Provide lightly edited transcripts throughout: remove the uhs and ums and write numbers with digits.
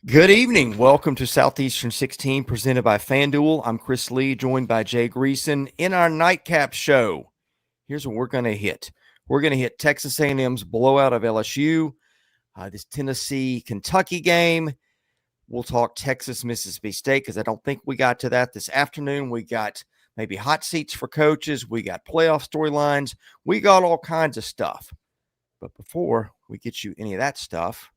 Good evening. Welcome to Southeastern 16 presented by FanDuel. I'm Chris Lee, joined by Jay Greeson. In our nightcap show, here's what we're going to hit. We're going to hit Texas A&M's blowout of LSU, this Tennessee-Kentucky game. We'll talk Texas-Mississippi State because I don't think we got to that this afternoon. We got maybe hot seats for coaches. We got playoff storylines. We got all kinds of stuff. But before we get you any of that stuff,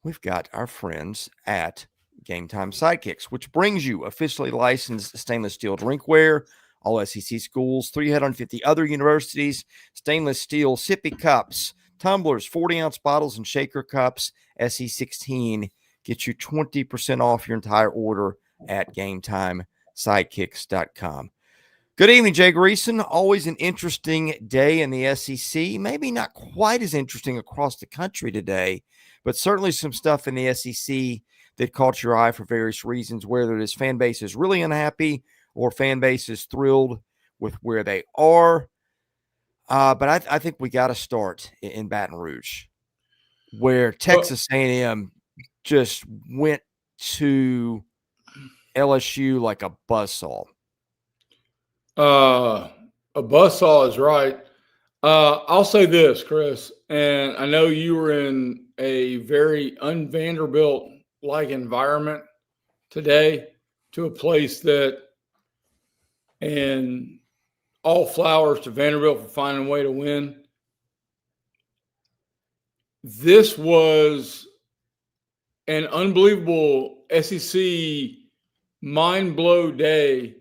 we've got our friends at Game Time Sidekicks, which brings you officially licensed stainless steel drinkware, all SEC schools, 350 other universities, stainless steel sippy cups, tumblers, 40-ounce bottles, and shaker cups. SE16 gets you 20% off your entire order at GameTimeSidekicks.com. Good evening, Jay Greeson. Always an interesting day in the SEC. Maybe not quite as interesting across the country today, but certainly some stuff in the SEC that caught your eye for various reasons, whether it is fan base is really unhappy or fan base is thrilled with where they are. But I think we got to start in Baton Rouge, where Texas A&M just went to LSU like a buzzsaw. A buzzsaw is right. I'll say this, Chris, and I know you were in a very un-Vanderbilt-like environment today, to a place that, and all flowers to Vanderbilt for finding a way to win. This was an unbelievable SEC mind-blow day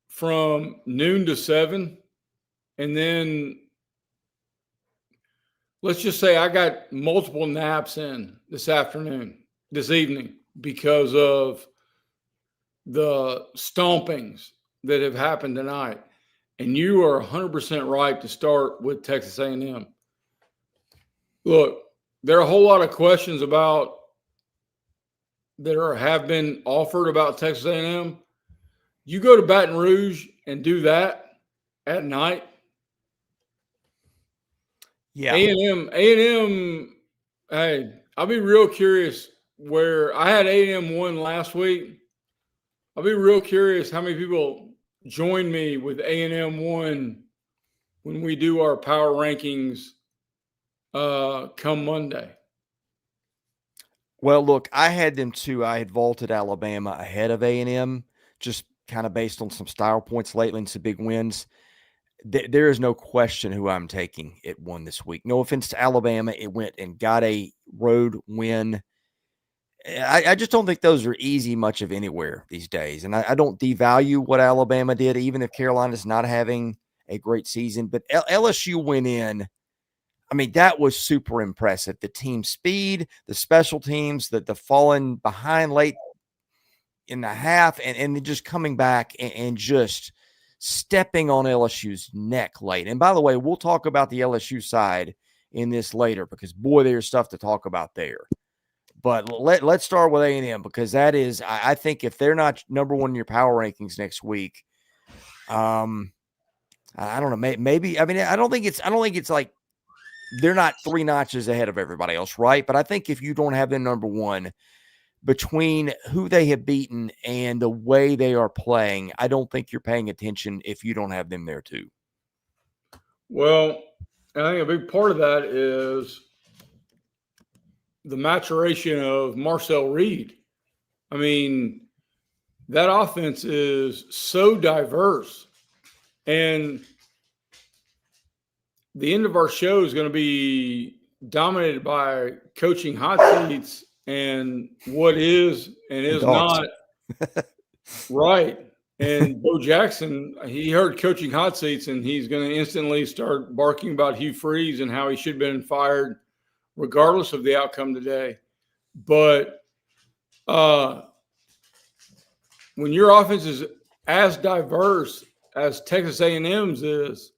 from noon to 7. And then let's just say I got multiple naps in this evening, because of the stompings that have happened tonight. And you are 100% right to start with Texas A&M. Look, there are a whole lot of questions have been offered about Texas A&M. You go to Baton Rouge and do that at night. Yeah. A&M, hey, I'll be real curious where I had A&M won last week. I'll be real curious how many people join me with A&M won when we do our power rankings come Monday. Well, look, I had them too. I had vaulted Alabama ahead of A&M, just kind of based on some style points lately and some big wins. There is no question who I'm taking at one this week. No offense to Alabama. It went and got a road win. I just don't think those are easy much of anywhere these days. And I don't devalue what Alabama did, even if Carolina's not having a great season. But LSU went in. I mean, that was super impressive. The team speed, the special teams, the falling behind late in the half, and then just coming back and just stepping on LSU's neck late. And by the way, we'll talk about the LSU side in this later, because boy, there's stuff to talk about there. But let's start with A&M, because that is, I think if they're not number one in your power rankings next week, I don't know, maybe, I mean, I don't think it's like they're not 3 notches ahead of everybody else, right? But I think if you don't have them number one, between who they have beaten and the way they are playing, I don't think you're paying attention if you don't have them there too. Well, I think a big part of that is the maturation of Marcel Reed. I mean, that offense is so diverse. And the end of our show is going to be dominated by coaching hot seats and what is and is not right. And Bo Jackson, he heard coaching hot seats, and he's going to instantly start barking about Hugh Freeze and how he should have been fired regardless of the outcome today. But when your offense is as diverse as Texas A&M's is,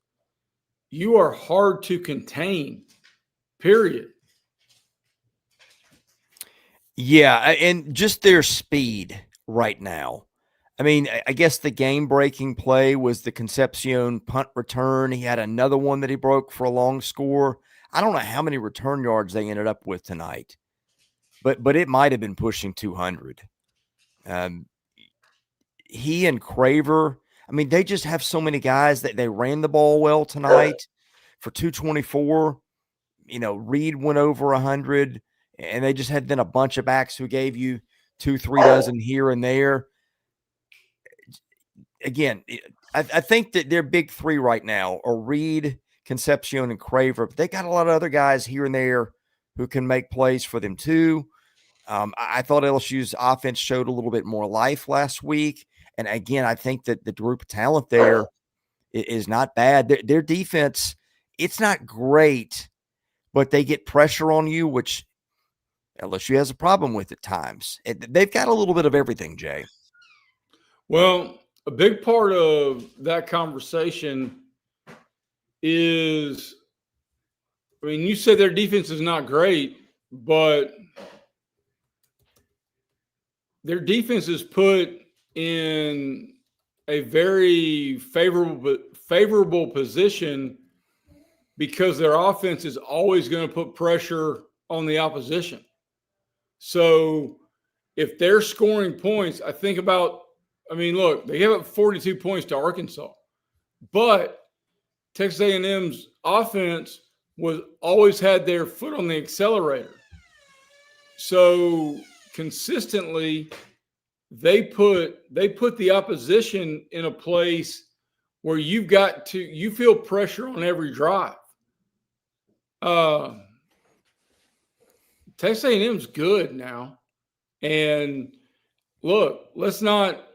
you are hard to contain, period. Yeah, and just their speed right now. I mean, I guess the game-breaking play was the Concepcion punt return. He had another one that he broke for a long score. I don't know how many return yards they ended up with tonight. but it might have been pushing 200. He and Craver, I mean, they just have so many guys that they ran the ball well tonight for 224. Reed went over 100, and they just had then a bunch of backs who gave you 2-3 dozen here and there. Again, I think that their big three right now are Reed, Concepcion, and Craver. But they got a lot of other guys here and there who can make plays for them too. I thought LSU's offense showed a little bit more life last week. And again, I think that the group of talent there is not bad. Their defense, it's not great, but they get pressure on you, which LSU has a problem with at times. They've got a little bit of everything, Jay. Well, a big part of that conversation is, I mean, you said their defense is not great, but their defense is put in a very favorable position because their offense is always going to put pressure on the opposition. So if they're scoring points, look, they gave up 42 points to Arkansas, but Texas A&M's offense was always had their foot on the accelerator. So consistently, they put the opposition in a place where you feel pressure on every drive. Texas A&M's good now, and look, let's not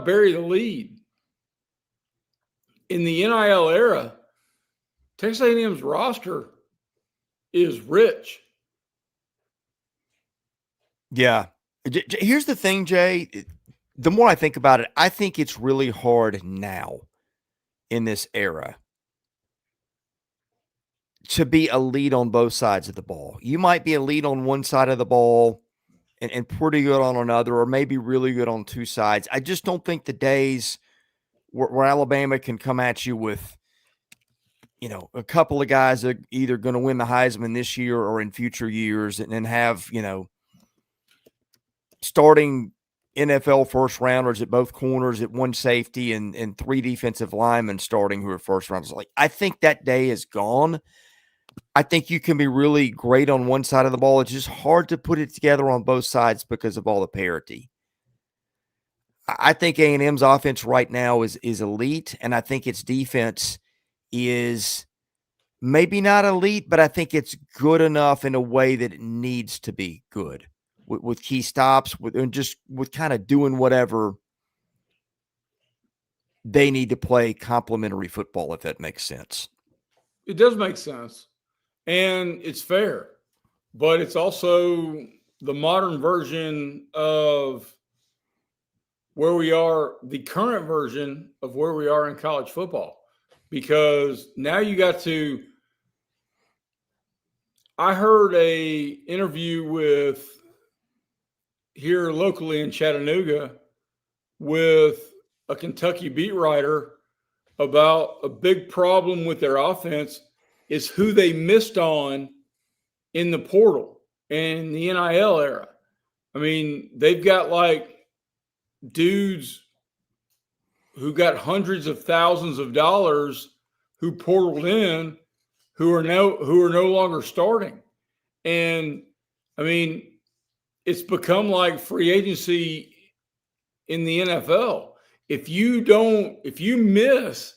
bury the lead. In the NIL era, Texas A&M's roster is rich. Yeah. Here's the thing, Jay. The more I think about it, I think it's really hard now in this era to be elite on both sides of the ball. You might be elite on one side of the ball and pretty good on another, or maybe really good on two sides. I just don't think the days where Alabama can come at you with, a couple of guys that are either going to win the Heisman this year or in future years and have, starting NFL first rounders at both corners, at one safety, and three defensive linemen starting who are first rounders. Like, I think that day is gone. I think you can be really great on one side of the ball. It's just hard to put it together on both sides because of all the parity. I think A&M's offense right now is elite, and I think its defense is maybe not elite, but I think it's good enough in a way that it needs to be good with key stops, and just with kind of doing whatever they need to play complementary football, if that makes sense. It does make sense, and it's fair, but it's also the modern version of where we are, the current version of where we are in college football, because now you got to. I heard a interview with here locally in Chattanooga with a Kentucky beat writer about a big problem with their offense is who they missed on in the portal and the NIL era. I mean, they've got like dudes who got hundreds of thousands of dollars who portaled in who are no longer starting. And I mean, it's become like free agency in the NFL. If you miss,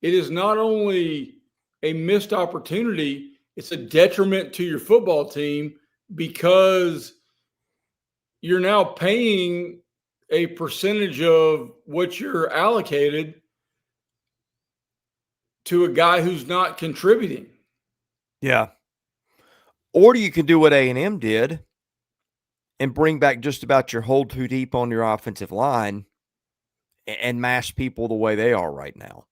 it is not only a missed opportunity, it's a detriment to your football team because you're now paying a percentage of what you're allocated to a guy who's not contributing. Yeah. Or you can do what A&M did and bring back just about your hold too deep on your offensive line and mash people the way they are right now.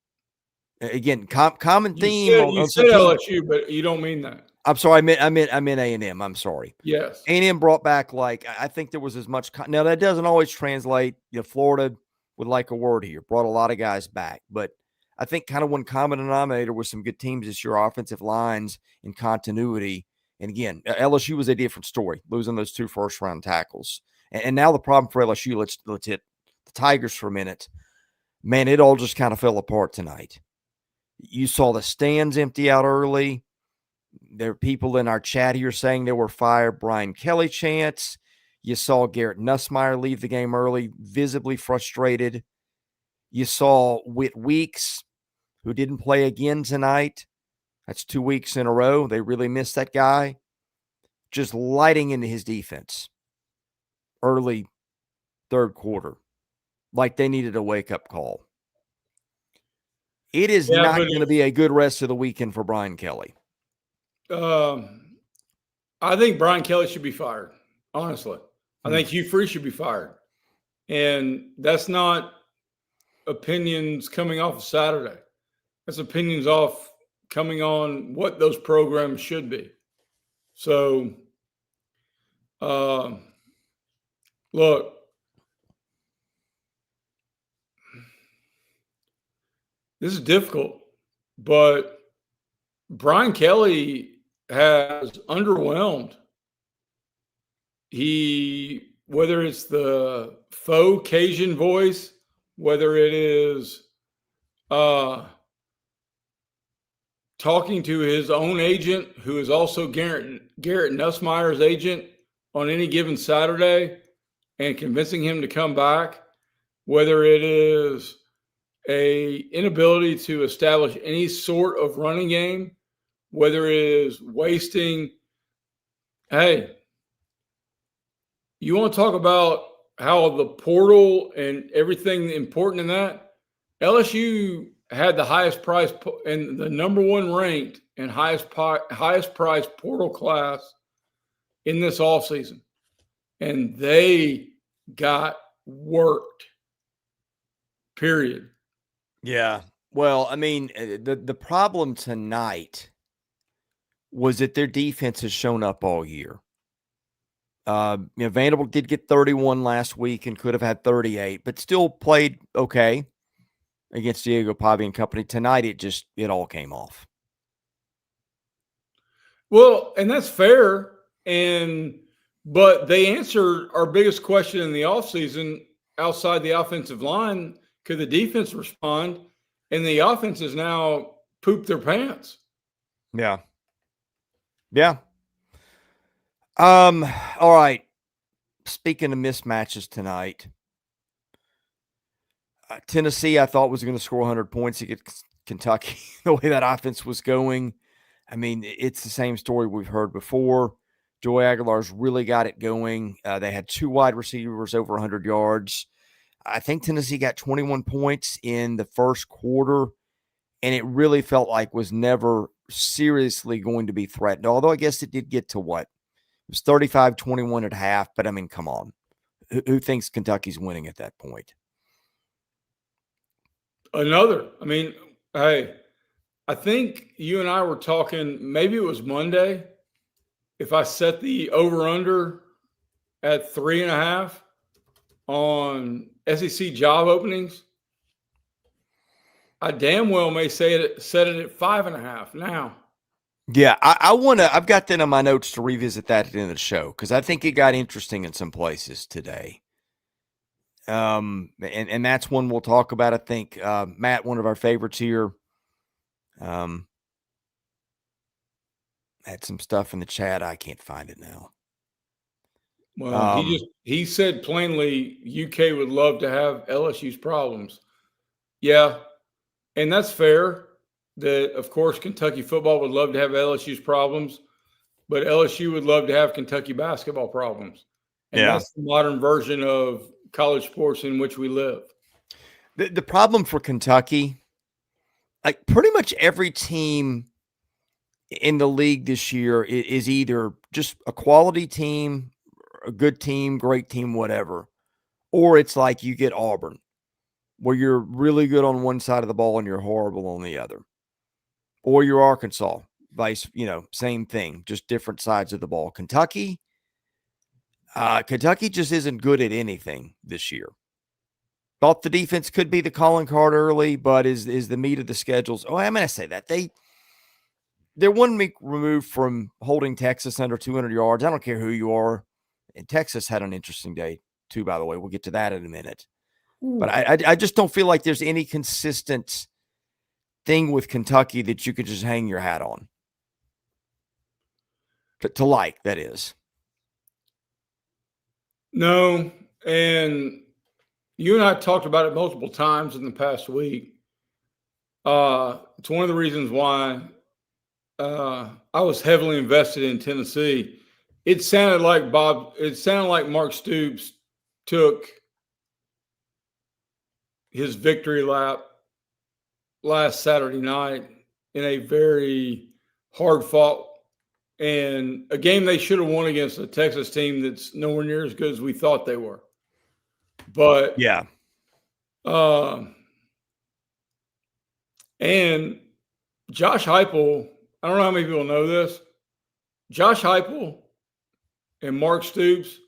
Again, common theme. You said LSU, but you don't mean that. I'm sorry. I meant A&M. I'm sorry. Yes. A&M brought back, like, I think there was as much. Now, that doesn't always translate. Florida would like a word here. Brought a lot of guys back. But I think kind of one common denominator with some good teams this year, offensive lines and continuity. And again, LSU was a different story, losing those 2 first-round tackles. And now the problem for LSU, let's hit the Tigers for a minute. Man, it all just kind of fell apart tonight. You saw the stands empty out early. There are people in our chat here saying they were fire Brian Kelly chants. You saw Garrett Nussmeier leave the game early, visibly frustrated. You saw Whit Weeks, who didn't play again tonight. That's 2 weeks in a row. They really missed that guy. Just lighting into his defense early third quarter, like they needed a wake-up call. It is not going to be a good rest of the weekend for Brian Kelly. I think Brian Kelly should be fired, honestly. I think Hugh Freeze should be fired. And that's not opinions coming off of Saturday. That's opinions off coming on what those programs should be. So, look, this is difficult, but Brian Kelly has underwhelmed. Whether it's the faux Cajun voice, whether it is talking to his own agent, who is also Garrett Nussmeier's agent on any given Saturday, and convincing him to come back, whether it is a inability to establish any sort of running game, whether it is wasting. Hey, you want to talk about how the portal and everything important in that? LSU had the highest price and the number one ranked and highest price portal class in this offseason. And they got worked. Period. Yeah. Well, I mean, the problem tonight was that their defense has shown up all year. Vanderbilt did get 31 last week and could have had 38, but still played okay against Diego Pavia and company. Tonight, it all came off. Well, and that's fair. But they answered our biggest question in the offseason outside the offensive line. Could the defense respond? And the offense has now pooped their pants. Yeah. Yeah. All right. Speaking of mismatches tonight, Tennessee, I thought was going to score 100 points against Kentucky. The way that offense was going, I mean, it's the same story we've heard before. Joey Aguilar's really got it going. They had 2 wide receivers over 100 yards. I think Tennessee got 21 points in the first quarter, and it really felt like was never seriously going to be threatened. Although I guess it did get to what? It was 35-21 at half, but I mean, come on. Who thinks Kentucky's winning at that point? I mean, hey, I think you and I were talking, maybe it was Monday, if I set the over-under at 3.5 on SEC job openings, I damn well may set it at 5.5 now. Yeah, I've got that in my notes to revisit that at the end of the show because I think it got interesting in some places today. And that's one we'll talk about. I think Matt, one of our favorites here, had some stuff in the chat. I can't find it now. Well, he said plainly UK would love to have LSU's problems. Yeah, and that's fair. That, of course, Kentucky football would love to have LSU's problems, but LSU would love to have Kentucky basketball problems. And that's the modern version of college sports in which we live. The problem for Kentucky, like pretty much every team in the league this year is either just a quality team, a good team, great team, whatever, or it's like you get Auburn, where you're really good on one side of the ball and you're horrible on the other. Or you're Arkansas, same thing, just different sides of the ball. Kentucky just isn't good at anything this year. Thought the defense could be the calling card early, but is the meat of the schedules. Oh, I'm going to say that. they're 1 week removed from holding Texas under 200 yards. I don't care who you are. And Texas had an interesting day too, by the way. We'll get to that in a minute. But I just don't feel like there's any consistent thing with Kentucky that you could just hang your hat on. To like, that is. No, and you and I talked about it multiple times in the past week. It's one of the reasons why I was heavily invested in Tennessee. It sounded like Mark Stoops took his victory lap last Saturday night in a very hard-fought and a game they should have won against a Texas team that's nowhere near as good as we thought they were. But yeah, and Josh Heupel, I don't know how many people know this. Josh Heupel and Mark Stoops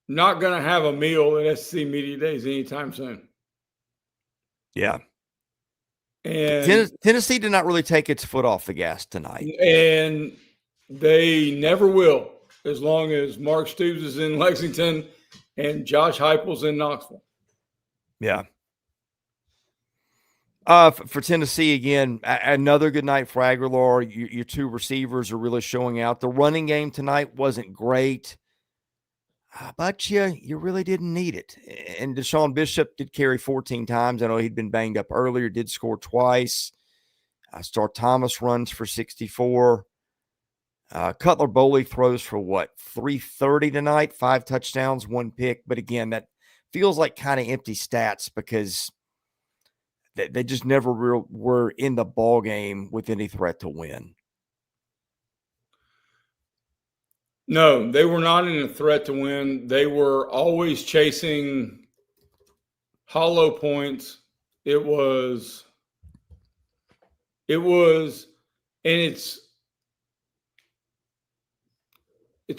not going to have a meal at SEC Media Days anytime soon. Yeah. And Tennessee did not really take its foot off the gas tonight. And they never will, as long as Mark Stoops is in Lexington and Josh Heupel's in Knoxville. Yeah. For Tennessee, again, another good night for Aguilar. Your two receivers are really showing out. The running game tonight wasn't great, but you really didn't need it. And Deshaun Bishop did carry 14 times. I know he'd been banged up earlier, did score twice. Star Thomas runs for 64. Cutler Boley throws for 330 tonight, 5 touchdowns, 1 pick. But again, that feels like kind of empty stats because they just never were in the ball game with any threat to win. No, they were not in a threat to win. They were always chasing hollow points. It was, and it's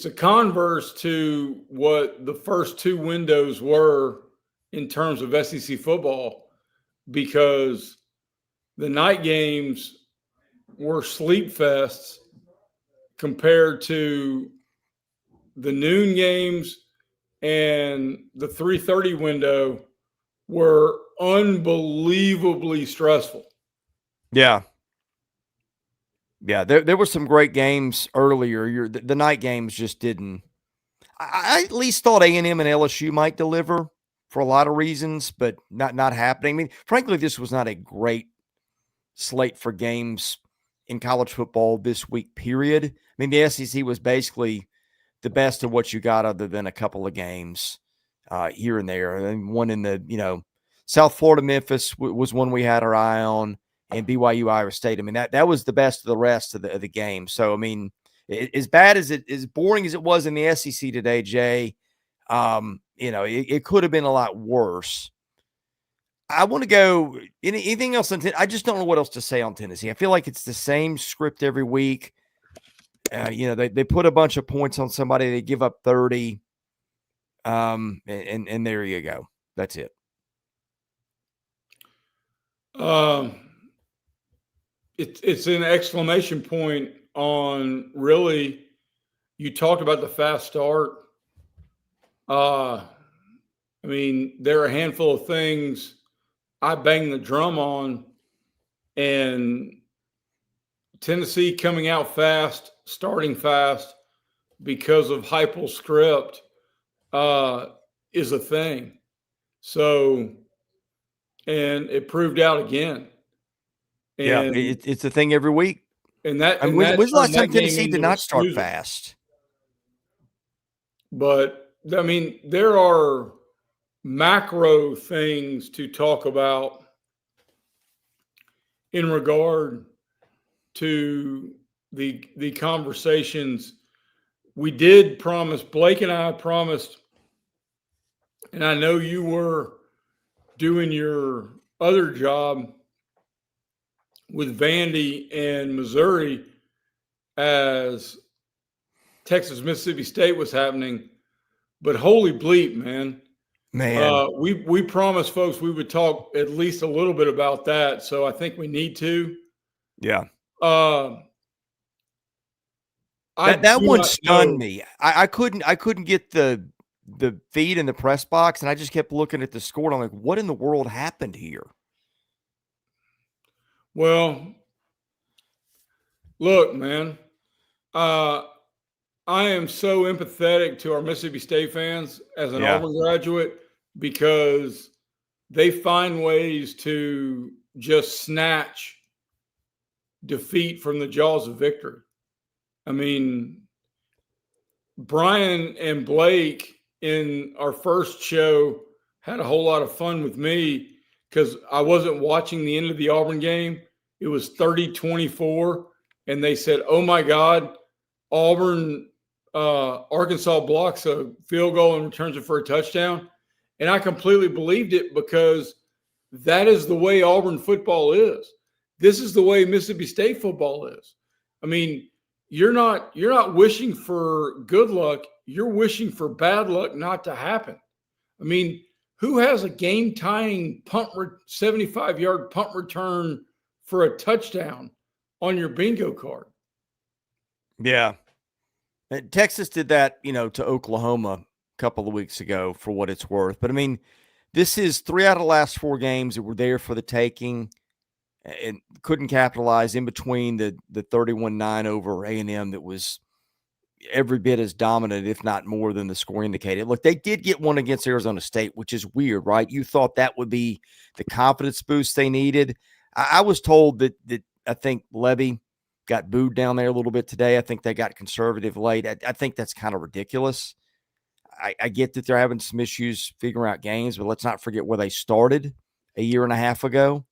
a converse to what the first 2 windows were in terms of SEC football, because the night games were sleep fests compared to the noon games, and the 3:30 window were unbelievably stressful. Yeah. Yeah, there were some great games earlier. The night games just didn't. I at least thought A&M and LSU might deliver for a lot of reasons, but not happening. I mean, frankly, this was not a great slate for games in college football this week, period. I mean, the SEC was basically the best of what you got other than a couple of games here and there. And one in the, South Florida, Memphis was one we had our eye on, and BYU, Iowa State. I mean, that was the best of the rest of the game. So, I mean, as bad as as boring as it was in the SEC today, Jay, it could have been a lot worse. I want to go anything else. I just don't know what else to say on Tennessee. I feel like it's the same script every week. They put a bunch of points on somebody. They give up 30. And there you go. That's it. It's an exclamation point on really, you talked about the fast start. I mean, there are a handful of things I bang the drum on, and Tennessee coming out fast, starting fast because of Heupel's script is a thing. So, and it proved out again. And it's a thing every week. And that, I mean, when's the last time Tennessee did not start fast? But I mean, there are macro things to talk about in regard to the conversations. We did promise, Blake and I promised, and I know you were doing your other job with Vandy and Missouri as Texas, Mississippi State was happening. But holy bleep, man. We promised folks we would talk at least a little bit about that. So I think we need to. Yeah. That one stunned me. I couldn't get the feed in the press box, and I just kept looking at the score. And I'm like, what in the world happened here? Well, look, man, I am so empathetic to our Mississippi State fans as an Auburn graduate because they find ways to just snatch defeat from the jaws of victory. I mean, Brian and Blake in our first show had a whole lot of fun with me because I wasn't watching the end of the Auburn game. It was 30-24, and they said, oh, my God, Auburn, Arkansas blocks a field goal and returns it for a touchdown. And I completely believed it because that is the way Auburn football is. This is the way Mississippi State football is. I mean, you're not wishing for good luck. You're wishing for bad luck not to happen. I mean, who has a game-tying 75-yard punt return for a touchdown on your bingo card? Yeah. Texas did that, to Oklahoma a couple of weeks ago for what it's worth. But, I mean, this is 3 out of the last 4 games that were there for the taking and couldn't capitalize in between the 31-9 over A&M that was every bit as dominant, if not more than the score indicated. Look, they did get one against Arizona State, which is weird, right? You thought that would be the confidence boost they needed. I was told that I think Levy got booed down there a little bit today. I think they got conservative late. I think that's kind of ridiculous. I get that they're having some issues figuring out games, but let's not forget where they started a year and a half ago.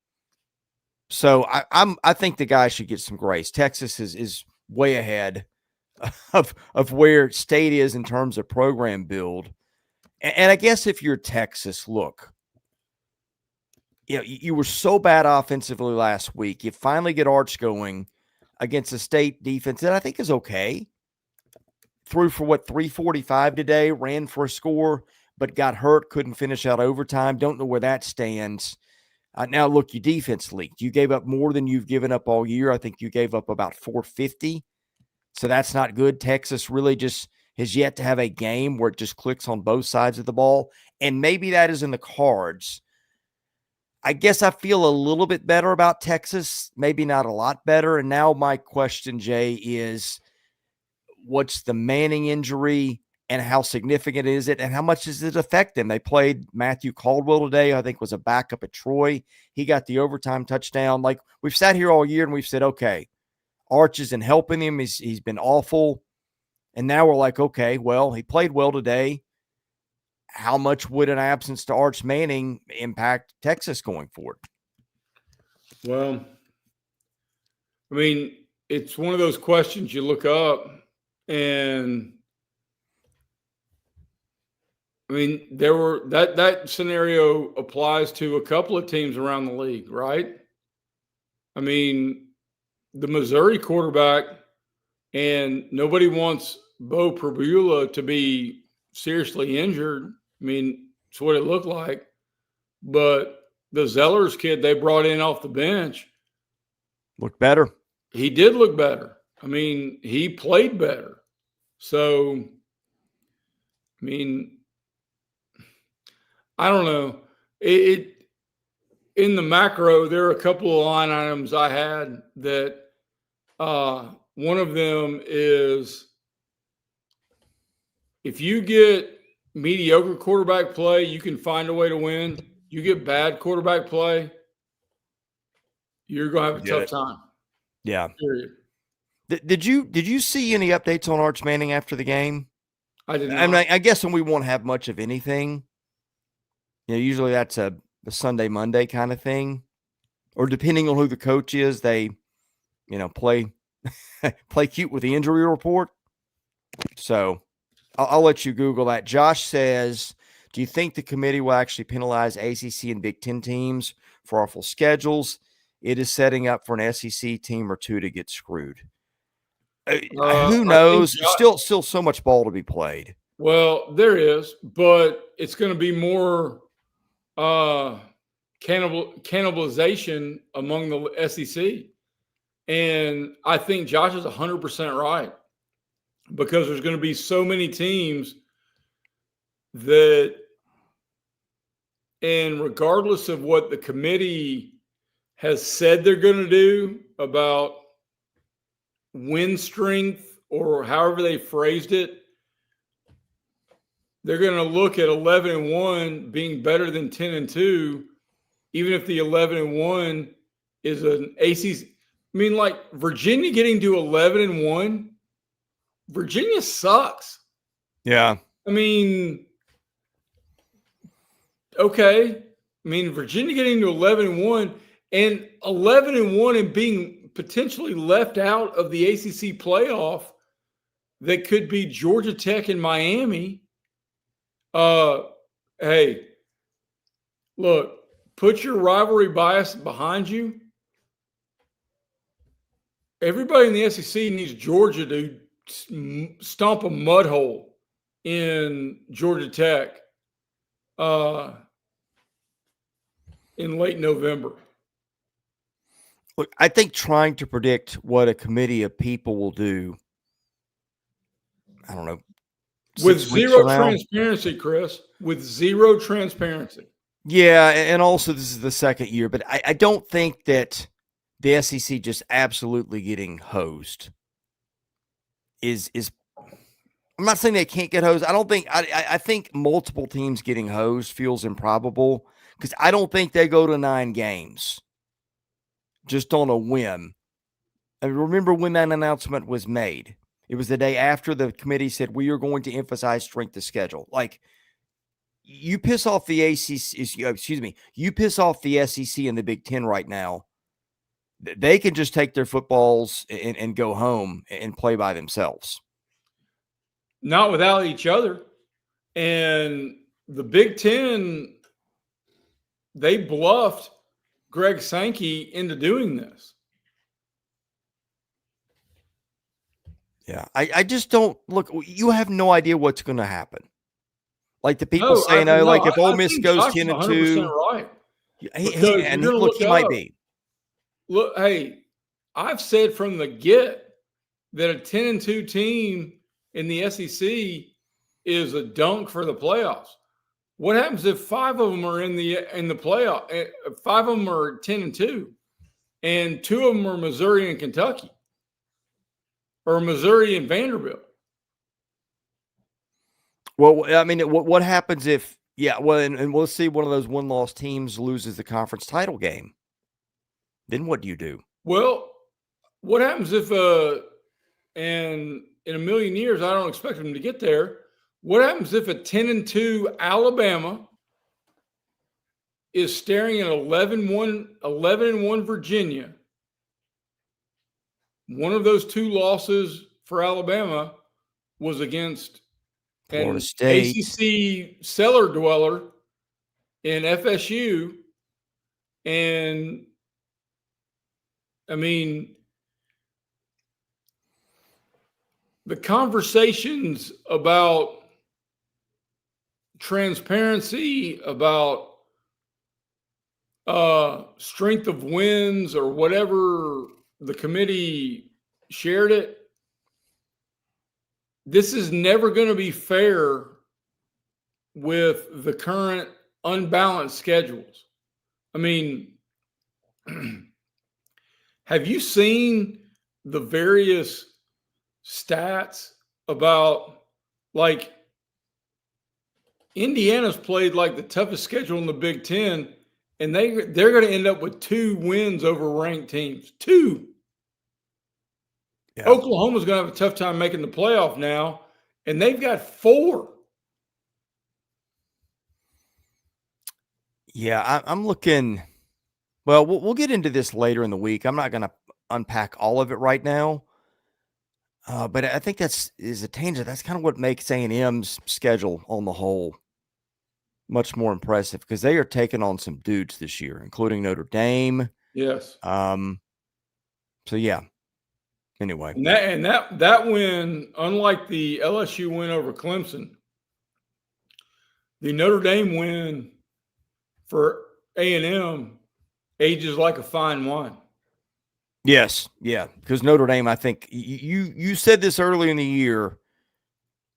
So I think the guy should get some grace. Texas is way ahead of where State is in terms of program build. And I guess if you're Texas, look, you were so bad offensively last week. You finally get Arch going against a State defense that I think is okay. Threw for 345 today, ran for a score, but got hurt, couldn't finish out overtime. Don't know where that stands. Now, look, your defense leaked. You gave up more than you've given up all year. I think you gave up about 450. So that's not good. Texas really just has yet to have a game where it just clicks on both sides of the ball. And maybe that is in the cards. I guess I feel a little bit better about Texas, maybe not a lot better. And now my question, Jay, is what's the Manning injury and how significant is it and how much does it affect them? They played Matthew Caldwell today, I think was a backup at Troy. He got the overtime touchdown. Like we've sat here all year and we've said, okay, Arch isn't helping him. He's been awful. And now we're like, okay, well, he played well today. How much would an absence to Arch Manning impact Texas going forward? Well, I mean, it's one of those questions you look up and I mean, there were that scenario applies to a couple of teams around the league, right? I mean, the Missouri quarterback, and nobody wants Bo Prabula to be seriously injured. I mean, it's what it looked like. But the Zellers kid they brought in off the bench looked better. He did look better. I mean, he played better. So, I mean, I don't know. It in the macro, there are a couple of line items I had that one of them is if you get mediocre quarterback play, you can find a way to win. You get bad quarterback play, you're going to have a tough time. Yeah. Period. Did you see any updates on Arch Manning after the game? I didn't. I mean, I guess when we won't have much of anything, usually that's a Sunday, Monday kind of thing, or depending on who the coach is, they, play cute with the injury report. So I'll let you Google that. Josh says, do you think the committee will actually penalize ACC and Big Ten teams for awful schedules? It is setting up for an SEC team or two to get screwed. Who knows? Still so much ball to be played. Well, there is, but it's going to be more cannibalization among the SEC. And I think Josh is 100% right. because there's going to be so many teams that, and regardless of what the committee has said they're going to do about win strength or however they phrased it, they're going to look at 11-1 being better than 10-2, even if the 11-1 is an ACC. I mean, like Virginia getting to 11-1, Virginia sucks. Yeah. I mean, okay. I mean, Virginia getting to 11-1 and 11-1 and being potentially left out of the ACC playoff that could be Georgia Tech and Miami. Hey, look, put your rivalry bias behind you. Everybody in the SEC needs Georgia to stomp a mud hole in Georgia Tech in late November. Look, I think trying to predict what a committee of people will do, I don't know, with zero transparency, Chris, with zero transparency. Yeah, and also this is the second year, but I don't think that the SEC just absolutely getting hosed is I'm not saying they can't get hosed. I think multiple teams getting hosed feels improbable because I don't think they go to 9 games just on a whim. I remember when that announcement was made. It was the day after the committee said we are going to emphasize strength of schedule. Like, you piss off the you piss off the SEC and the Big Ten right now, they can just take their footballs and go home and play by themselves. Not without each other. And the Big Ten, they bluffed Greg Sankey into doing this. Yeah, I just don't look. You have no idea what's going to happen. Like the people saying, "Oh, like if Ole Miss goes 10-2, right?" And look, he might be. Look, hey, I've said from the get that a 10-2 team in the SEC is a dunk for the playoffs. What happens if 5 of them are in the playoff? 5 of them are 10-2, and 2 of them are Missouri and Kentucky, or Missouri and Vanderbilt? Well, I mean, what happens if? Yeah, well, and we'll see one of those one-loss teams loses the conference title game. Then what do you do? Well, what happens if and in a million years, I don't expect them to get there. What happens if a 10-2 Alabama is staring at 11-1 Virginia? One of those 2 losses for Alabama was against Florida State, ACC cellar dweller in FSU. And I mean, the conversations about transparency, about strength of wins, or whatever the committee shared it, this is never going to be fair with the current unbalanced schedules. I mean, have you seen the various stats about, like, Indiana's played like the toughest schedule in the Big Ten, and they're going to end up with 2 wins over ranked teams. 2. Yeah. Oklahoma's going to have a tough time making the playoff now, and they've got 4. Yeah, I'm looking. Well, we'll get into this later in the week. I'm not going to unpack all of it right now, but I think is a tangent. That's kind of what makes A&M's schedule on the whole much more impressive, because they are taking on some dudes this year, including Notre Dame. Yes. So yeah. Anyway, and that win, unlike the LSU win over Clemson, the Notre Dame win for A&M ages like a fine wine. Yes, yeah, because Notre Dame, I think you said this earlier in the year,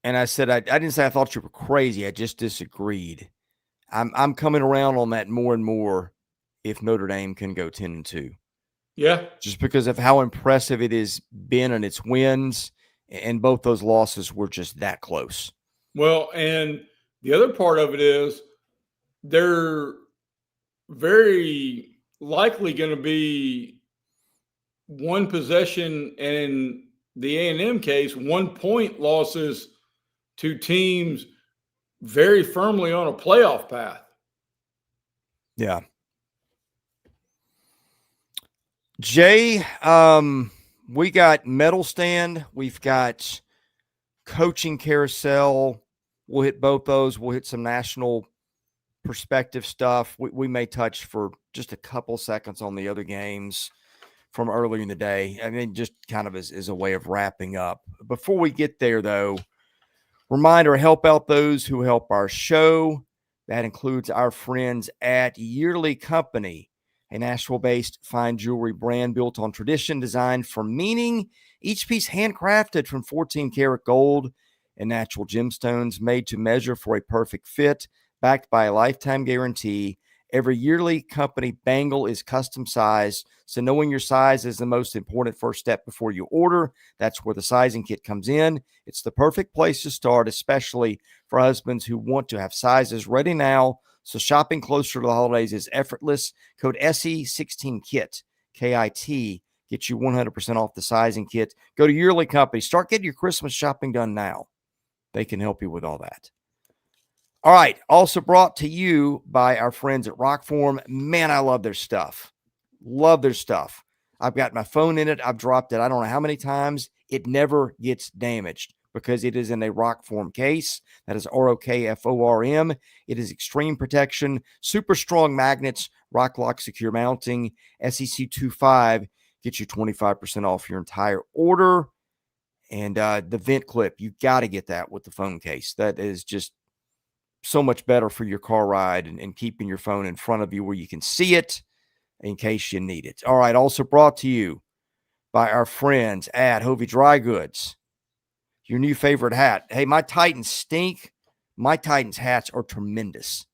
and I said I didn't say I thought you were crazy. I just disagreed. I'm coming around on that more and more. If Notre Dame can go 10-2, Yeah, just because of how impressive it has been in its wins, and both those losses were just that close. well, and the other part of it is they're very likely going to be one possession, and in the A&M case, 1 point losses to teams very firmly on a playoff path. Yeah. Jay, we got medal stand. We've got coaching carousel. We'll hit both those. We'll hit some national perspective stuff. We may touch for just a couple seconds on the other games from earlier in the day. I mean, just kind of as a way of wrapping up. Before we get there, though, reminder, help out those who help our show. That includes our friends at Yearly Company, a Nashville-based fine jewelry brand built on tradition, designed for meaning. Each piece handcrafted from 14-karat gold and natural gemstones, made to measure for a perfect fit, backed by a lifetime guarantee. Every Yearly Company bangle is custom sized, so knowing your size is the most important first step before you order. That's where the sizing kit comes in. It's the perfect place to start, especially for husbands who want to have sizes ready now, so shopping closer to the holidays is effortless. Code SE16KIT, KIT, gets you 100% off the sizing kit. Go to Yearly Company. Start getting your Christmas shopping done now. They can help you with all that. All right. Also brought to you by our friends at Rockform. Man, I love their stuff. Love their stuff. I've got my phone in it. I've dropped it I don't know how many times. It never gets damaged because it is in a Rockform case. That is ROKFORM. It is extreme protection, super strong magnets, Rock Lock secure mounting, SEC 25 gets you 25% off your entire order. And the vent clip, you got to get that with the phone case. That is just so much better for your car ride and keeping your phone in front of you where you can see it in case you need it. All right. Also brought to you by our friends at Hovey Dry Goods. Your new favorite hat. Hey, my Titans stink. My Titans hats are tremendous.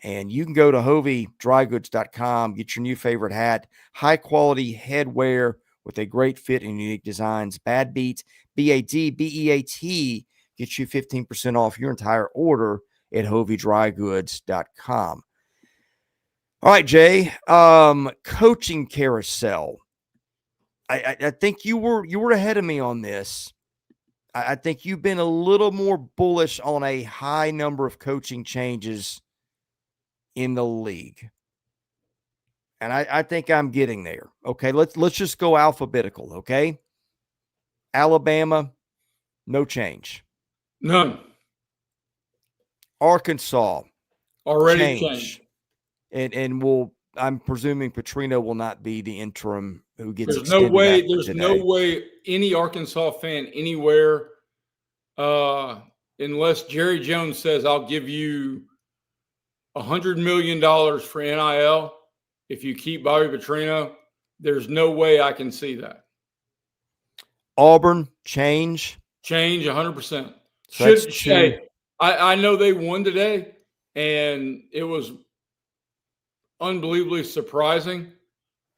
And you can go to HoveyDryGoods.com, get your new favorite hat, high quality headwear with a great fit and unique designs. Bad Beat, BADBEAT, gets you 15% off your entire order at HoveyDryGoods.com. All right, Jay. Coaching carousel. I think you were ahead of me on this. I think you've been a little more bullish on a high number of coaching changes in the league. And I think I'm getting there. Okay, let's just go alphabetical, okay? Alabama, no change. None. Arkansas, Already change. And I'm presuming Petrino will not be the interim who gets extended. There's no way any Arkansas fan anywhere, unless Jerry Jones says, I'll give you $100 million for NIL if you keep Bobby Petrino. There's no way I can see that. Auburn, change. Change 100%. I know they won today, and it was unbelievably surprising.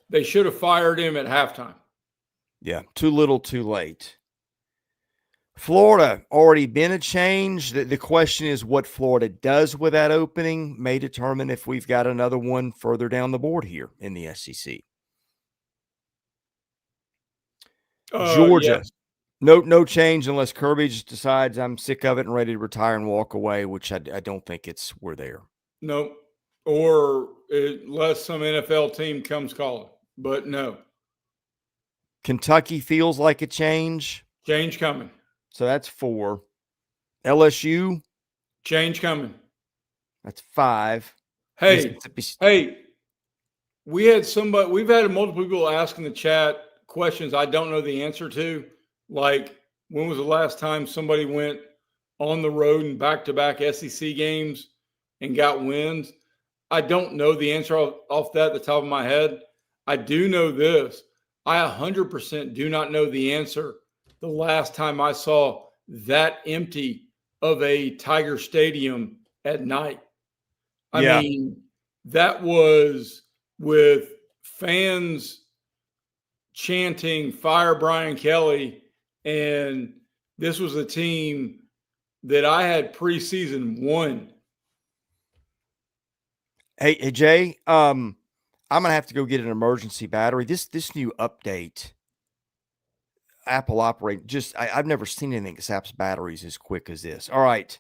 They should have fired him at halftime. Yeah, too little, too late. Florida, already been a change. The question is what Florida does with that opening may determine if we've got another one further down the board here in the SEC. Georgia, yes. No change unless Kirby just decides I'm sick of it and ready to retire and walk away, which I don't think we're there. No, or unless some NFL team comes calling, but no. Kentucky feels like a change. Change coming. So that's 4. LSU. Change coming. That's 5. Hey, we've had multiple people ask in the chat questions I don't know the answer to. Like, when was the last time somebody went on the road in back-to-back SEC games and got wins? I don't know the answer off that at the top of my head. I do know this. I 100% do not know the answer. The last time I saw that empty of a Tiger Stadium at night. I mean, that was with fans chanting "Fire Brian Kelly," and this was a team that I had preseason won. Hey Jay, I'm gonna have to go get an emergency battery. This new update, Apple operate I've never seen anything that saps batteries as quick as this. All right.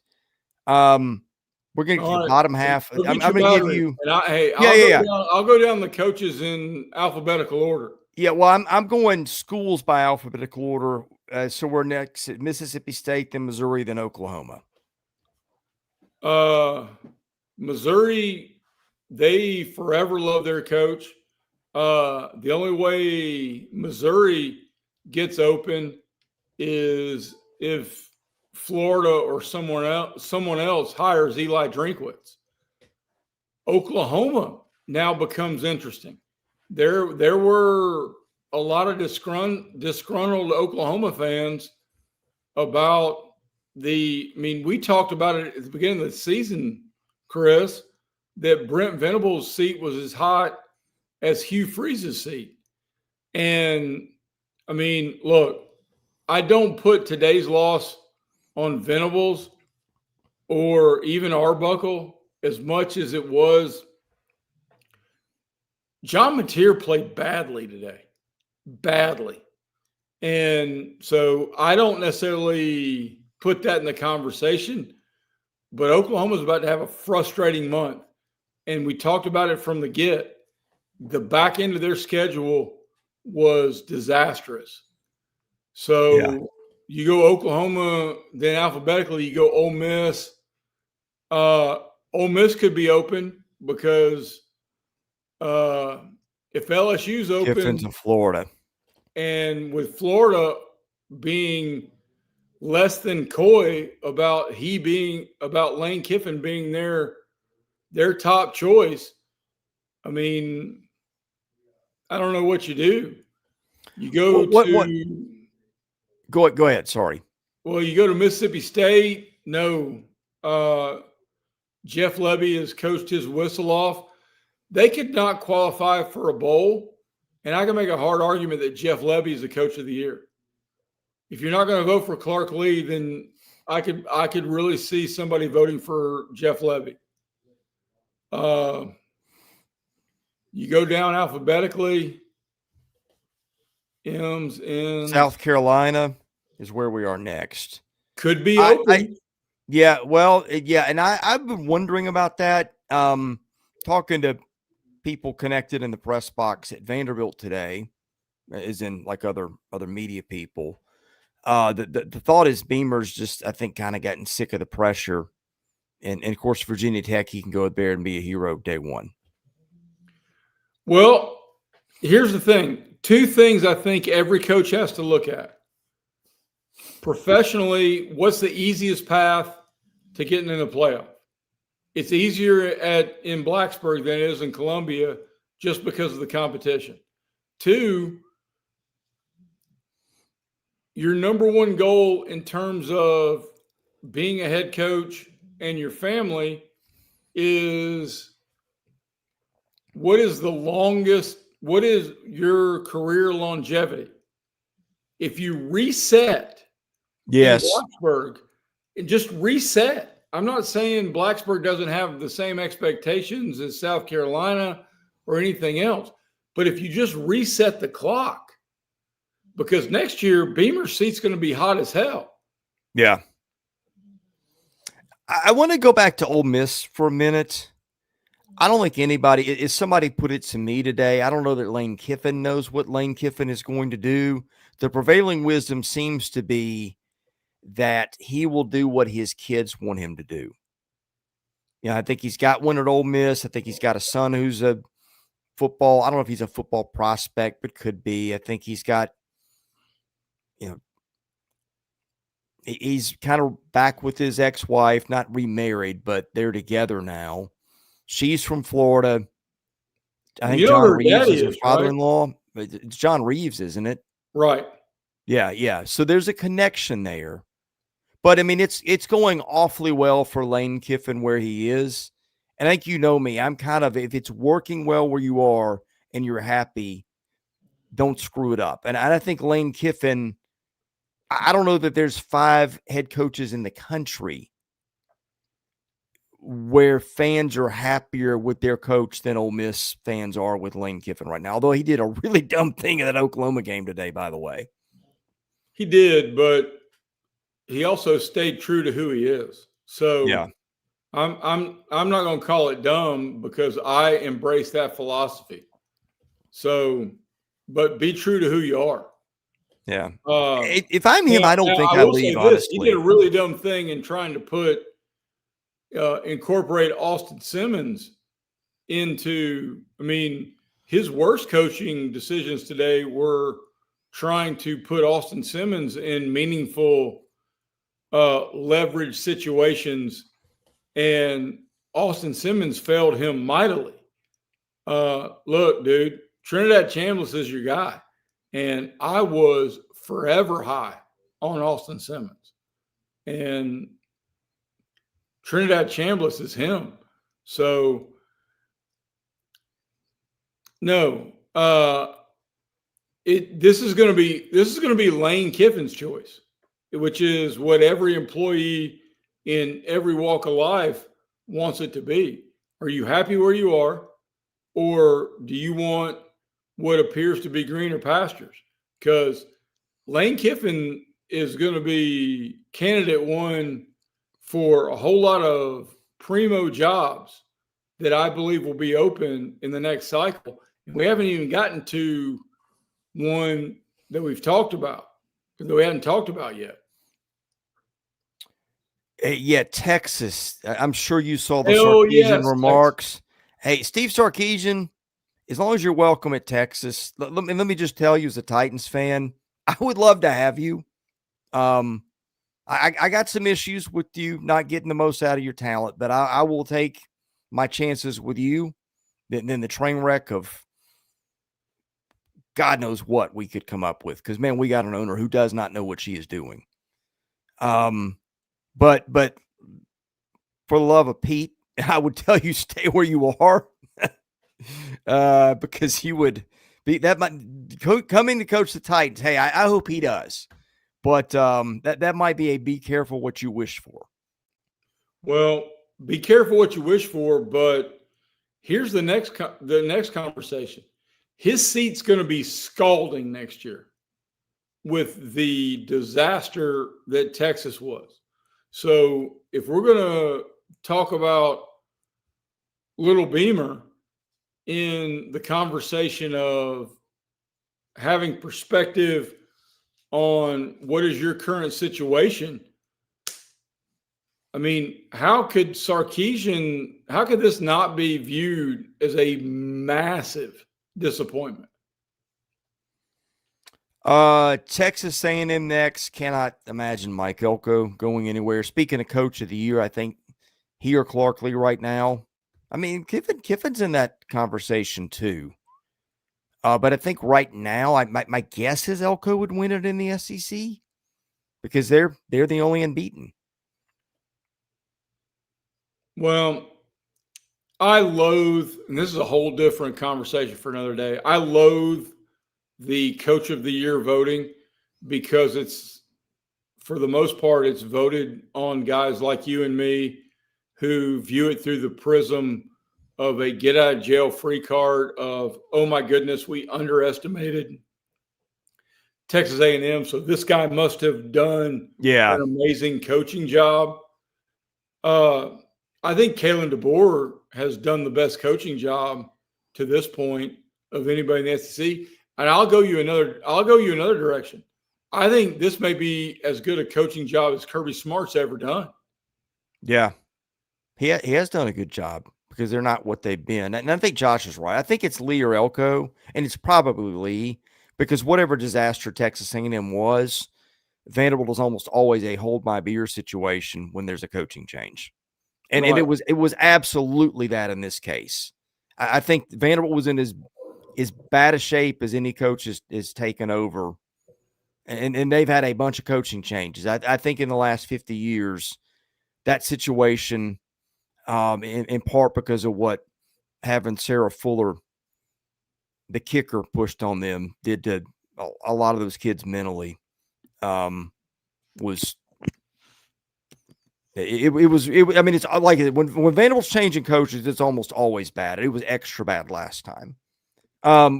We're gonna get the bottom half. I'm gonna give you. I'll go down the coaches in alphabetical order. Yeah, well, I'm going schools by alphabetical order. So we're next at Mississippi State, then Missouri, then Oklahoma. Missouri, they forever love their coach. The only way Missouri gets open is if Florida or someone else hires Eli Drinkwitz. Oklahoma now becomes interesting. There were a lot of disgruntled Oklahoma fans about we talked about it at the beginning of the season, Chris, that Brent Venables' seat was as hot as Hugh Freeze's seat. And look, I don't put today's loss on Venables or even Arbuckle as much as it was. John Mateer played badly today. Badly. And so I don't necessarily put that in the conversation, but Oklahoma's about to have a frustrating month. And we talked about it from the get. The back end of their schedule was disastrous. So you go Oklahoma, then alphabetically you go Ole Miss. Ole Miss could be open because if LSU's open, Kiffin's in Florida, and with Florida being less than coy about Lane Kiffin being their top choice, I don't know what you do. You go Go ahead. Sorry. Well, you go to Mississippi State. No, Jeff Lebby has coached his whistle off. They could not qualify for a bowl, and I can make a hard argument that Jeff Lebby is the coach of the year. If you're not going to vote for Clark Lee, then I could really see somebody voting for Jeff Lebby. You go down alphabetically. M's in South Carolina is where we are next. Could be open. And I've been wondering about that. Talking to people connected in the press box at Vanderbilt today, as in like other media people. The thought is Beamer's just, I think, kind of gotten sick of the pressure. And of course, Virginia Tech, he can go there and be a hero day one. Well, here's the thing. Two things I think every coach has to look at. Professionally, what's the easiest path to getting in the playoff? It's easier in Blacksburg than it is in Columbia just because of the competition. Two, your number one goal in terms of being a head coach and your family is what is your career longevity? If you reset in Blacksburg, and just reset. I'm not saying Blacksburg doesn't have the same expectations as South Carolina or anything else, but if you just reset the clock, because next year Beamer's seat's going to be hot as hell. Yeah. I want to go back to Ole Miss for a minute. I don't think if somebody put it to me today, I don't know that Lane Kiffin knows what Lane Kiffin is going to do. The prevailing wisdom seems to be that he will do what his kids want him to do. I think he's got one at Ole Miss. I think he's got a son who's I don't know if he's a football prospect, but could be. I think he's got, he's kind of back with his ex-wife, not remarried, but they're together now. She's from Florida. I think John Reeves is her father-in-law. Right? It's John Reeves, isn't it? Right. Yeah. So there's a connection there. But I mean, it's going awfully well for Lane Kiffin where he is. And I think you know me. I'm kind of, if it's working well where you are and you're happy, don't screw it up. And I think Lane Kiffin, I don't know that there's 5 head coaches in the country where fans are happier with their coach than Ole Miss fans are with Lane Kiffin right now. Although he did a really dumb thing in that Oklahoma game today, by the way. He did, but he also stayed true to who he is. So yeah. I'm not going to call it dumb because I embrace that philosophy. So, but be true to who you are. Yeah. If I'm him, I don't think I leave, honestly. He did a really dumb thing in trying to incorporate Austin Simmons into, I mean, his worst coaching decisions today were trying to put Austin Simmons in meaningful leverage situations, and Austin Simmons failed him mightily. Look, dude, Trinidad Chambliss is your guy, and I was forever high on Austin Simmons, and Trinidad Chambliss is him. So no, this is going to be Lane Kiffin's choice, which is what every employee in every walk of life wants it to be. Are you happy where you are, or do you want what appears to be greener pastures? Because Lane Kiffin is going to be candidate one for a whole lot of primo jobs that I believe will be open in the next cycle. And we haven't even gotten to one that we've talked about, that we haven't talked about yet. Yeah, Texas. I'm sure you saw the Sarkisian remarks. Texas. Hey, Steve Sarkisian, as long as you're welcome at Texas, let me just tell you as a Titans fan, I would love to have you. I got some issues with you not getting the most out of your talent, but I will take my chances with you than the train wreck of God knows what we could come up with. Because, man, we got an owner who does not know what she is doing. But for the love of Pete, I would tell you stay where you are because you would be that might coming to coach the Titans. Hey, I hope he does, but that might be a be careful what you wish for. Well, be careful what you wish for, but here's the next conversation. His seat's going to be scalding next year with the disaster that Texas was. So if we're going to talk about Little Beamer in the conversation of having perspective on what is your current situation, I mean, how could this not be viewed as a massive disappointment? Texas A&M next. Cannot imagine Mike Elko going anywhere. Speaking of coach of the year, I think he or Clark Lee right now. I mean, Kiffin's in that conversation too. But I think right now, my guess is Elko would win it in the SEC because they're the only unbeaten. Well, I loathe, and this is a whole different conversation for another day. I loathe the coach of the year voting because it's, for the most part, it's voted on guys like you and me who view it through the prism of a get out of jail free card of, oh my goodness, we underestimated Texas A&M. So this guy must have done an amazing coaching job. I think Kalen DeBoer has done the best coaching job to this point of anybody in the SEC. And I'll go you another direction. I think this may be as good a coaching job as Kirby Smart's ever done. Yeah. He has done a good job because they're not what they've been. And I think Josh is right. I think it's Lee or Elko, and it's probably Lee because whatever disaster Texas A&M was, Vanderbilt is almost always a hold my beer situation when there's a coaching change. And, right. and it was absolutely that in this case. I think Vanderbilt was in as bad a shape as any coach is taken over. And they've had a bunch of coaching changes. I think in the last 50 years, that situation, in part because of what having Sarah Fuller, the kicker, pushed on them, did to a lot of those kids mentally, was it was I mean, it's like when Vanderbilt's changing coaches, it's almost always bad. It was extra bad last time.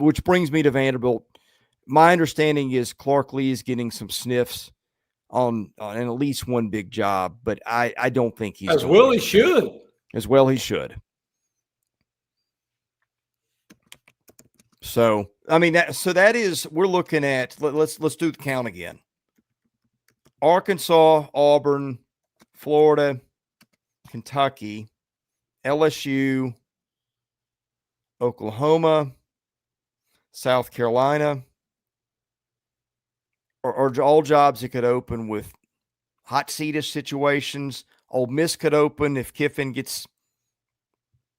Which brings me to Vanderbilt. My understanding is Clark Lee is getting some sniffs on at least one big job, but I don't think he's as well. He should. As well, he should. So I mean, that is we're looking at. Let's do the count again. Arkansas, Auburn, Florida, Kentucky, LSU, Oklahoma, South Carolina, are all jobs that could open with hot seat-ish situations. Ole Miss could open if Kiffin gets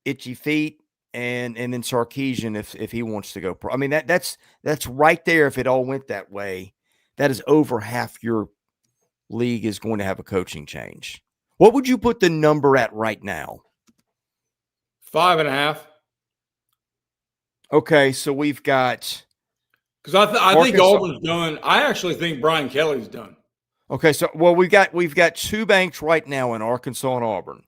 itchy feet, and then Sarkisian if he wants to go pro. I mean, that's right there. If it all went that way, that is over half your league is going to have a coaching change. What would you put the number at right now? 5.5. Okay, so we've got because I think Auburn's done. I actually think Brian Kelly's done. Okay, so we've got two banks right now in Arkansas and Auburn.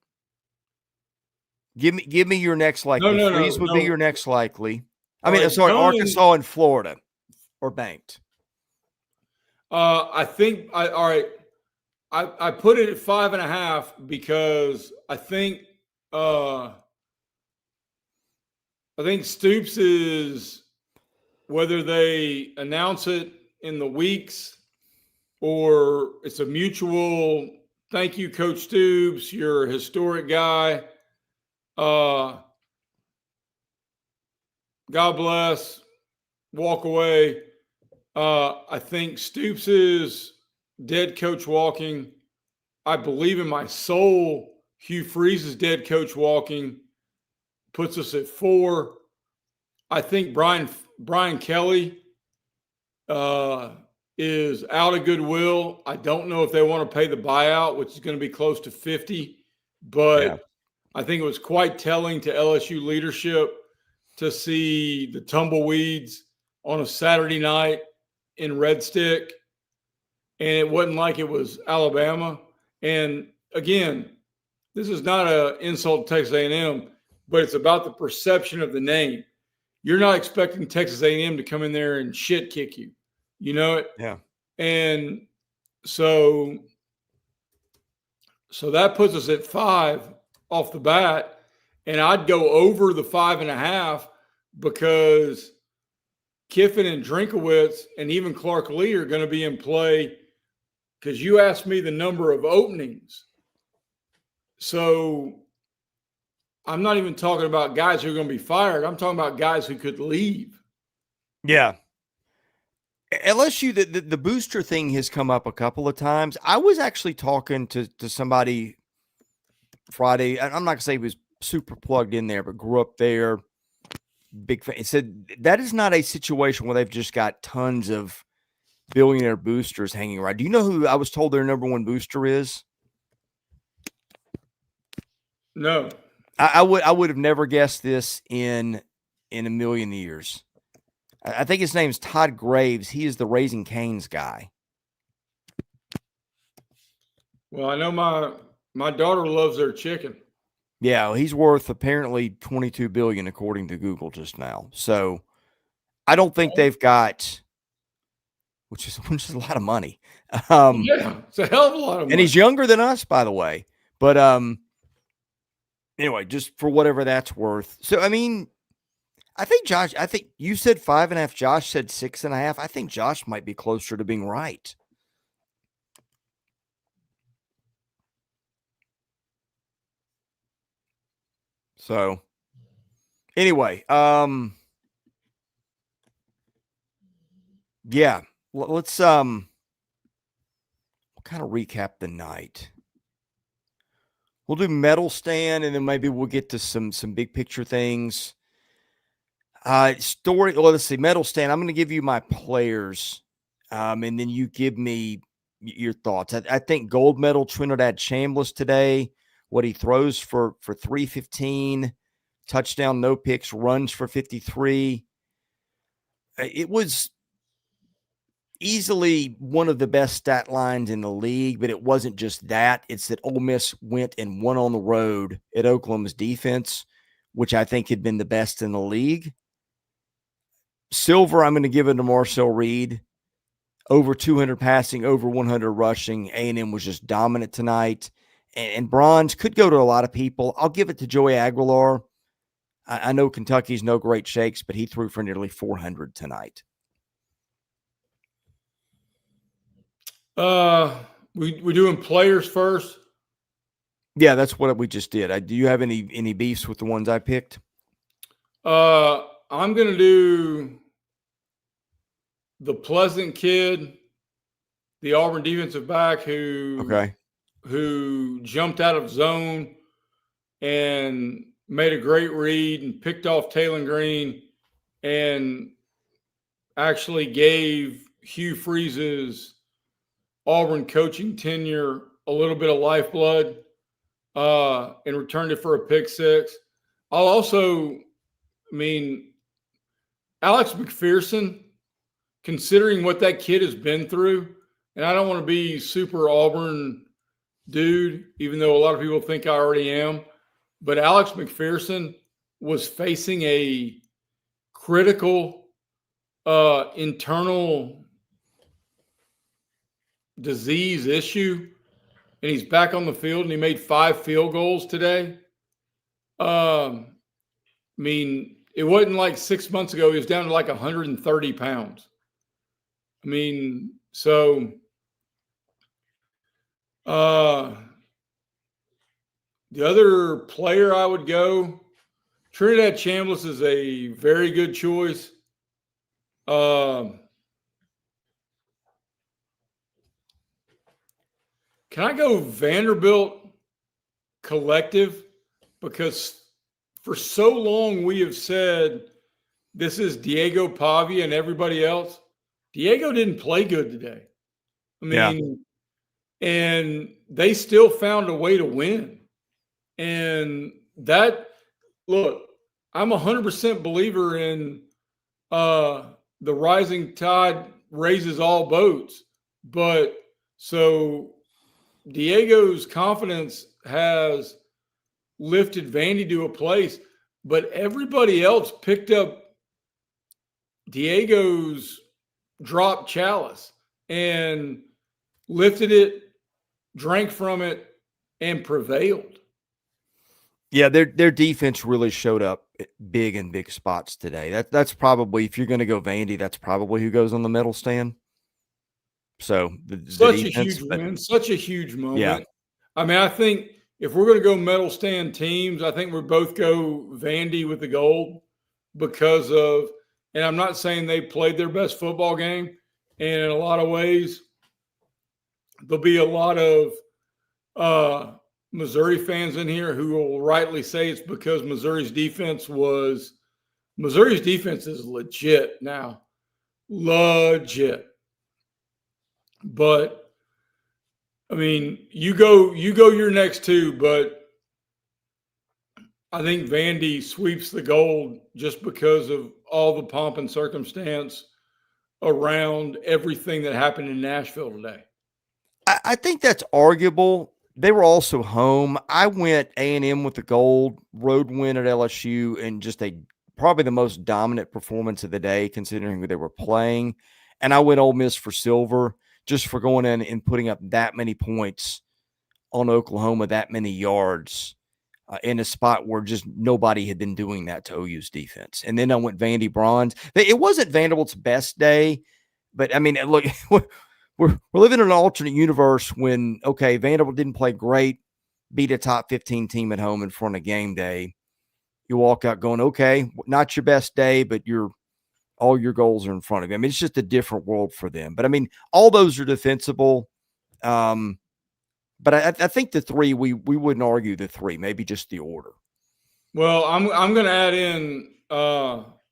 Give me your next likely. No, Freeze would be your next likely. I mean, right, sorry, Arkansas and Florida or banked. I think all right. I put it at 5.5 because I think Stoops is, whether they announce it in the weeks or it's a mutual thank you, Coach Stoops, you're a historic guy. God bless, walk away. I think Stoops is dead coach walking. I believe in my soul Hugh Freeze is dead coach walking. Puts us at 4. I think Brian Kelly is out of goodwill. I don't know if they want to pay the buyout, which is going to be close to 50, but yeah. I think it was quite telling to LSU leadership to see the tumbleweeds on a Saturday night in Red Stick, and it wasn't like it was Alabama. And again, this is not an insult to Texas A&M, but it's about the perception of the name. You're not expecting Texas A&M to come in there and shit kick you. You know it? Yeah. And so that puts us at 5 off the bat. And I'd go over the 5.5 because Kiffin and Drinkowitz and even Clark Lee are going to be in play, because you asked me the number of openings. So I'm not even talking about guys who are going to be fired. I'm talking about guys who could leave. Yeah. LSU, the booster thing has come up a couple of times. I was actually talking to somebody Friday. I'm not going to say he was super plugged in there, but grew up there. Big fan. He said that is not a situation where they've just got tons of billionaire boosters hanging around. Do you know who I was told their number one booster is? No. I would have never guessed this in a million years. I think his name's Todd Graves. He is the Raising Cane's guy. Well, I know my daughter loves their chicken. Yeah, he's worth apparently $22 billion according to Google just now. So I don't think they've got, which is a lot of money. Yeah, it's a hell of a lot of money. And he's younger than us, by the way. But anyway, just for whatever that's worth. So I mean, I think you said 5.5. Josh said 6.5. I think Josh might be closer to being right. So anyway, yeah, let's kind of recap the night. We'll do medal stand, and then maybe we'll get to some big picture things. Story. Well, let's see. Medal stand. I'm going to give you my players, and then you give me your thoughts. I think gold medal Trinidad Chambliss today. What he throws for 315, touchdown, no picks, runs for 53. It was easily one of the best stat lines in the league, but it wasn't just that. It's that Ole Miss went and won on the road at Oklahoma's defense, which I think had been the best in the league. Silver, I'm going to give it to Marcel Reed. Over 200 passing, over 100 rushing. A&M was just dominant tonight. And bronze could go to a lot of people. I'll give it to Joey Aguilar. I know Kentucky's no great shakes, but he threw for nearly 400 tonight. We doing players first? Yeah, that's what we just did. Do you have any beefs with the ones I picked? I'm going to do the Pleasant kid, the Auburn defensive back who jumped out of zone and made a great read and picked off Taylor Green and actually gave Hugh Freeze's Auburn coaching tenure a little bit of lifeblood and returned it for a pick six. I'll also, Alex McPherson, considering what that kid has been through, and I don't want to be super Auburn dude, even though a lot of people think I already am, but Alex McPherson was facing a critical internal disease issue, and he's back on the field, and he made 5 field goals today. It wasn't like 6 months ago. He was down to like 130 pounds. So the other player I would go, Trinidad Chambliss is a very good choice. Can I go Vanderbilt collective? Because for so long we have said this is Diego Pavia and everybody else. Diego didn't play good today. And they still found a way to win. And look, I'm 100% believer in the rising tide raises all boats. But so Diego's confidence has lifted Vandy to a place, but everybody else picked up Diego's drop chalice and lifted it, drank from it, and prevailed. Yeah, their defense really showed up big in big spots today. That's probably, if you're going to go Vandy, that's probably who goes on the medal stand. So such a huge win, such a huge moment. Yeah. I think if we're going to go medal stand teams, I think we both go Vandy with the gold because of, and I'm not saying they played their best football game, and in a lot of ways, there'll be a lot of Missouri fans in here who will rightly say it's because Missouri's defense is legit now. Legit. But you go your next two, but I think Vandy sweeps the gold just because of all the pomp and circumstance around everything that happened in Nashville today. I think that's arguable. They were also home. I went A&M with the gold, road win at LSU, and just probably the most dominant performance of the day considering who they were playing. And I went Ole Miss for silver, just for going in and putting up that many points on Oklahoma, that many yards in a spot where just nobody had been doing that to OU's defense. And then I went Vandy bronze. It wasn't Vanderbilt's best day, but look, we're living in an alternate universe when, okay, Vanderbilt didn't play great, beat a top 15 team at home in front of game day. You walk out going, okay, not your best day, but all your goals are in front of you. It's just a different world for them. But all those are defensible. But I think the three, we wouldn't argue the three, maybe just the order. Well, I'm going to add in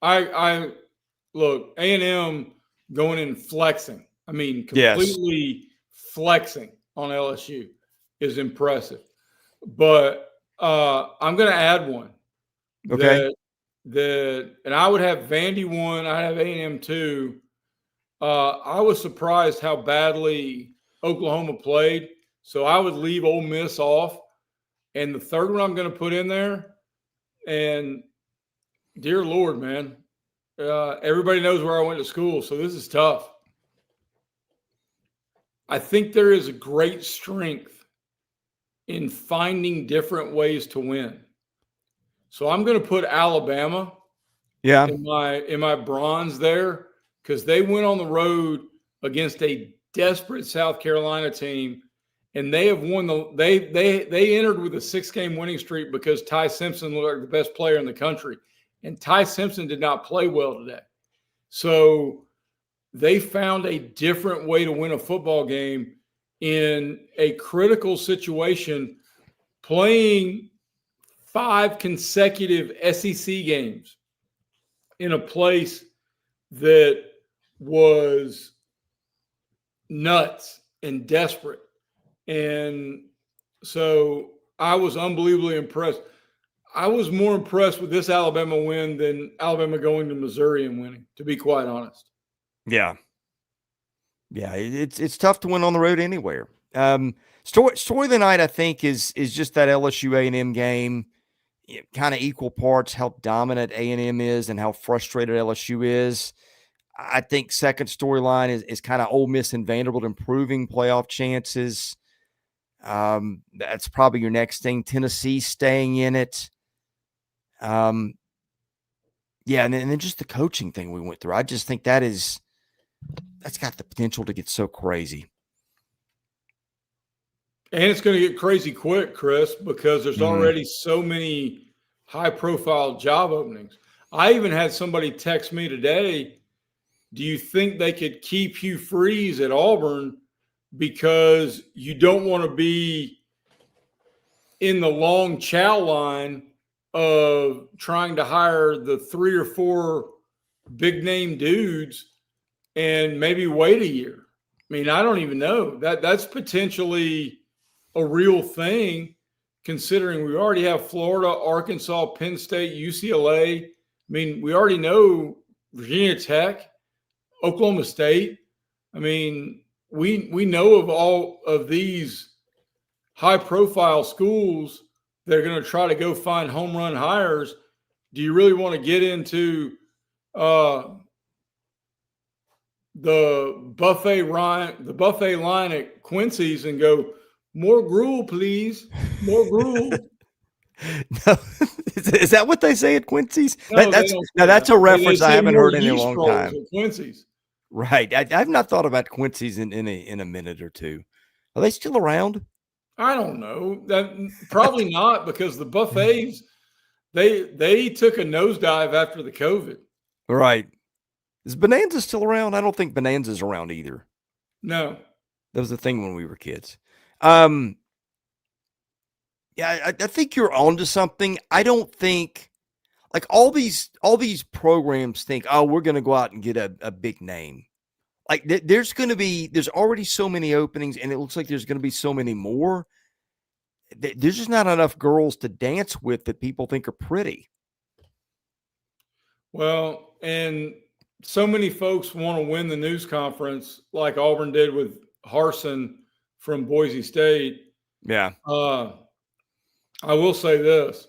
I look, A&M going in flexing. I mean, Yes. completely flexing on LSU is impressive. But I'm going to add one Okay. and I would have Vandy one. I have A&M two. I was surprised how badly Oklahoma played, so I would leave Ole Miss off. And the third one I'm going to put in there, and dear Lord, man, everybody knows where I went to school, so this is tough. I think there is a great strength in finding different ways to win. So I'm going to put Alabama in my bronze there because they went on the road against a desperate South Carolina team, and they have won they entered with a 6-game winning streak because Ty Simpson looked like the best player in the country, and Ty Simpson did not play well today. So they found a different way to win a football game in a critical situation, playing 5 consecutive SEC games in a place that was nuts and desperate. And so I was unbelievably impressed. I was more impressed with this Alabama win than Alabama going to Missouri and winning, to be quite honest. Yeah. Yeah, it's tough to win on the road anywhere. Story of the night, I think, is just that LSU A&M game. Kind of equal parts how dominant A&M is and how frustrated LSU is. I think second storyline is kind of Ole Miss and Vanderbilt improving playoff chances. That's probably your next thing. Tennessee staying in it. Yeah, and then just the coaching thing we went through. I just think that's got the potential to get so crazy. And it's going to get crazy quick, Chris, because there's already so many high-profile job openings. I even had somebody text me today, do you think they could keep Hugh Freeze at Auburn because you don't want to be in the long chow line of trying to hire the 3 or 4 big-name dudes and maybe wait a year? I mean, I don't even know. That's potentially a real thing, considering we already have Florida, Arkansas, Penn State, UCLA. I mean, we already know Virginia Tech, Oklahoma State. I mean, we know of all of these high-profile schools that are going to try to go find home run hires. Do you really want to get into the buffet line at Quincy's and go, more gruel, please. More gruel. No, is that what they say at Quincy's? No, that's a reference I haven't heard in a long rolls time. at Quincy's. Right. I've not thought about Quincy's in a minute or two. Are they still around? I don't know. Probably not, because the buffets they took a nosedive after the COVID. Right. Is Bonanza still around? I don't think Bonanza's around either. No. That was the thing when we were kids. Yeah, I think you're onto something. I don't think like all these programs think, oh, we're going to go out and get a big name. Like there's already so many openings, and it looks like there's going to be so many more. There's just not enough girls to dance with that people think are pretty. Well, and so many folks want to win the news conference like Auburn did with Harsin from Boise State. Yeah. I will say this.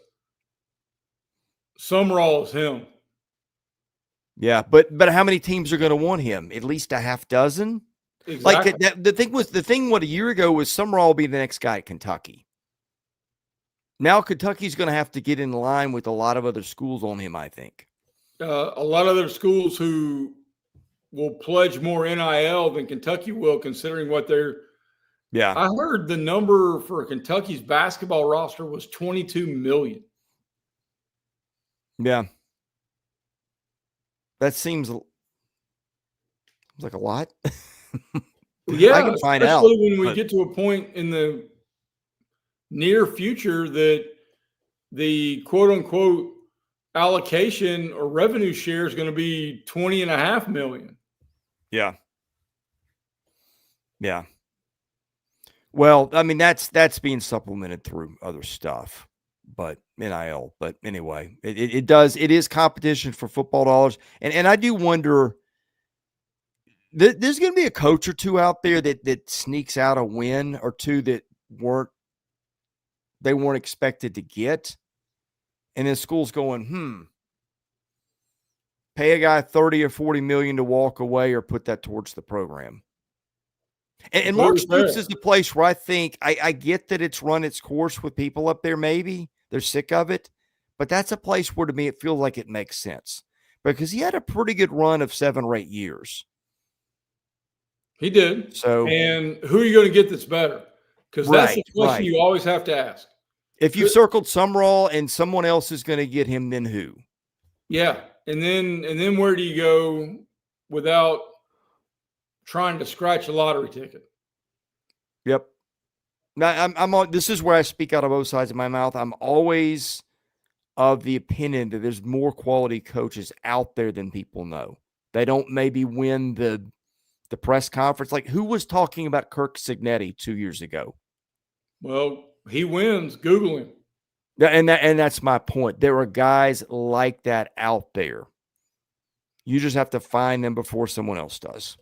Summerall is him. Yeah, but how many teams are going to want him? At least a half dozen? Exactly. Like the thing a year ago was Summerall will be the next guy at Kentucky. Now Kentucky's going to have to get in line with a lot of other schools on him, I think. A lot of other schools who will pledge more NIL than Kentucky will, considering what they're. Yeah. I heard the number for Kentucky's basketball roster was $22 million. Yeah. That seems like a lot. Yeah, I can find out. Especially when we get to a point in the near future that the quote-unquote allocation or revenue share is going to be $20.5 million. Yeah. Yeah. Well, I mean, that's being supplemented through other stuff, but NIL. But anyway, it is competition for football dollars. And I do wonder, there's going to be a coach or two out there that sneaks out a win or two that weren't expected to get. And then school's going, pay a guy 30 or 40 million to walk away or put that towards the program. And Mark Stoops is the place where I think I get that it's run its course with people up there. Maybe they're sick of it, but that's a place where to me it feels like it makes sense because he had a pretty good run of 7 or 8 years. He did. So, and who are you going to get that's better? Because that's the question you always have to ask. If you circled Summerall and someone else is going to get him, then who? Yeah, and then where do you go without trying to scratch a lottery ticket? Yep. Now I'm on. This is where I speak out of both sides of my mouth. I'm always of the opinion that there's more quality coaches out there than people know. They don't maybe win the press conference. Like, who was talking about Kirk Cignetti 2 years ago? Well, he wins. Google him. Yeah, and that's my point. There are guys like that out there. You just have to find them before someone else does.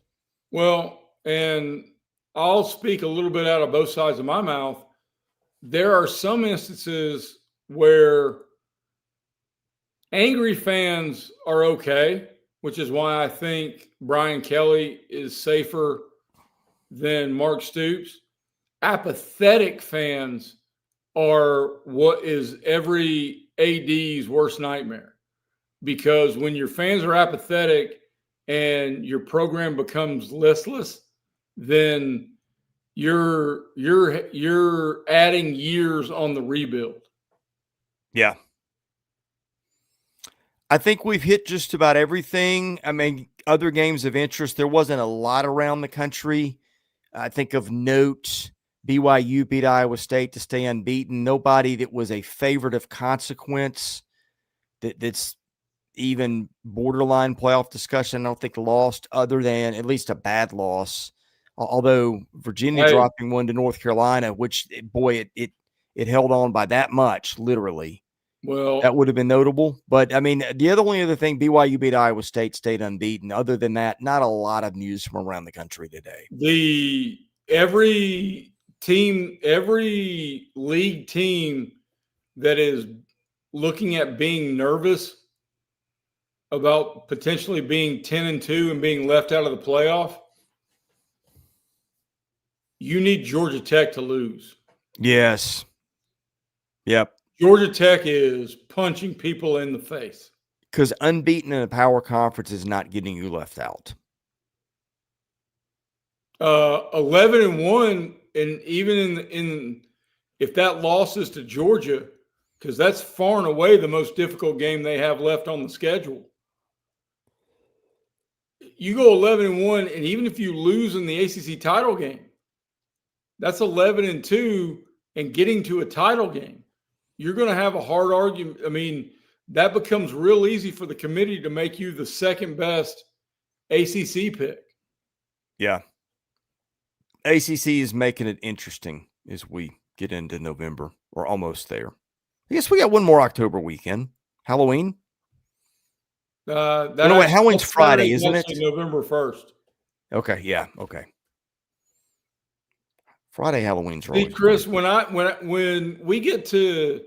Well, and I'll speak a little bit out of both sides of my mouth. There are some instances where angry fans are okay, which is why I think Brian Kelly is safer than Mark Stoops. Apathetic fans are what is every AD's worst nightmare, because when your fans are apathetic and your program becomes listless, then you're adding years on the rebuild. Yeah. I think we've hit just about everything. I mean, other games of interest, there wasn't a lot around the country. I think of note, BYU beat Iowa State to stay unbeaten. Nobody that was a favorite of consequence that's even borderline playoff discussion, I don't think lost, other than at least a bad loss. Although Virginia dropping one to North Carolina, which, boy, it held on by that much, literally. Well, that would have been notable. But, I mean, the only other thing, BYU beat Iowa State, stayed unbeaten. Other than that, not a lot of news from around the country today. Every league team that is looking at being nervous about potentially being 10-2 and being left out of the playoff, you need Georgia Tech to lose. Yes. Yep. Georgia Tech is punching people in the face. Because unbeaten in a power conference is not getting you left out. 11-1, and even in if that loss is to Georgia, because that's far and away the most difficult game they have left on the schedule. You go 11-1, and even if you lose in the ACC title game, that's 11-2, and getting to a title game, you're going to have a hard argument. I mean, that becomes real easy for the committee to make you the second best ACC pick. Yeah. ACC is making it interesting as we get into November. We're almost there. I guess we got one more October weekend. Halloween? Halloween's Friday, isn't it? November 1st. Okay, yeah, okay. Friday, Halloween's right. Chris, when we get to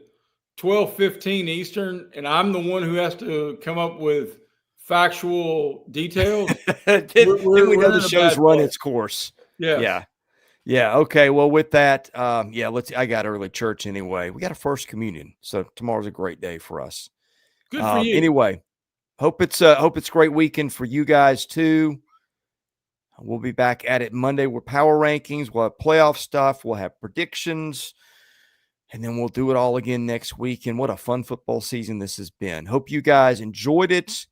12:15 Eastern, and I'm the one who has to come up with factual details, we know the show's run its course. Yeah. Yeah. Okay. Well, with that, I got early church anyway. We got a first communion, so tomorrow's a great day for us. Good for you. Anyway, hope it's a great weekend for you guys too. We'll be back at it Monday with power rankings. We'll have playoff stuff. We'll have predictions. And then we'll do it all again next week. And what a fun football season this has been. Hope you guys enjoyed it.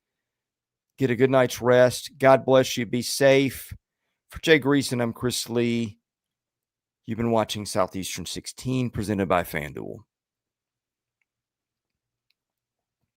Get a good night's rest. God bless you. Be safe. For Jay Greeson, I'm Chris Lee. You've been watching Southeastern 16, presented by FanDuel.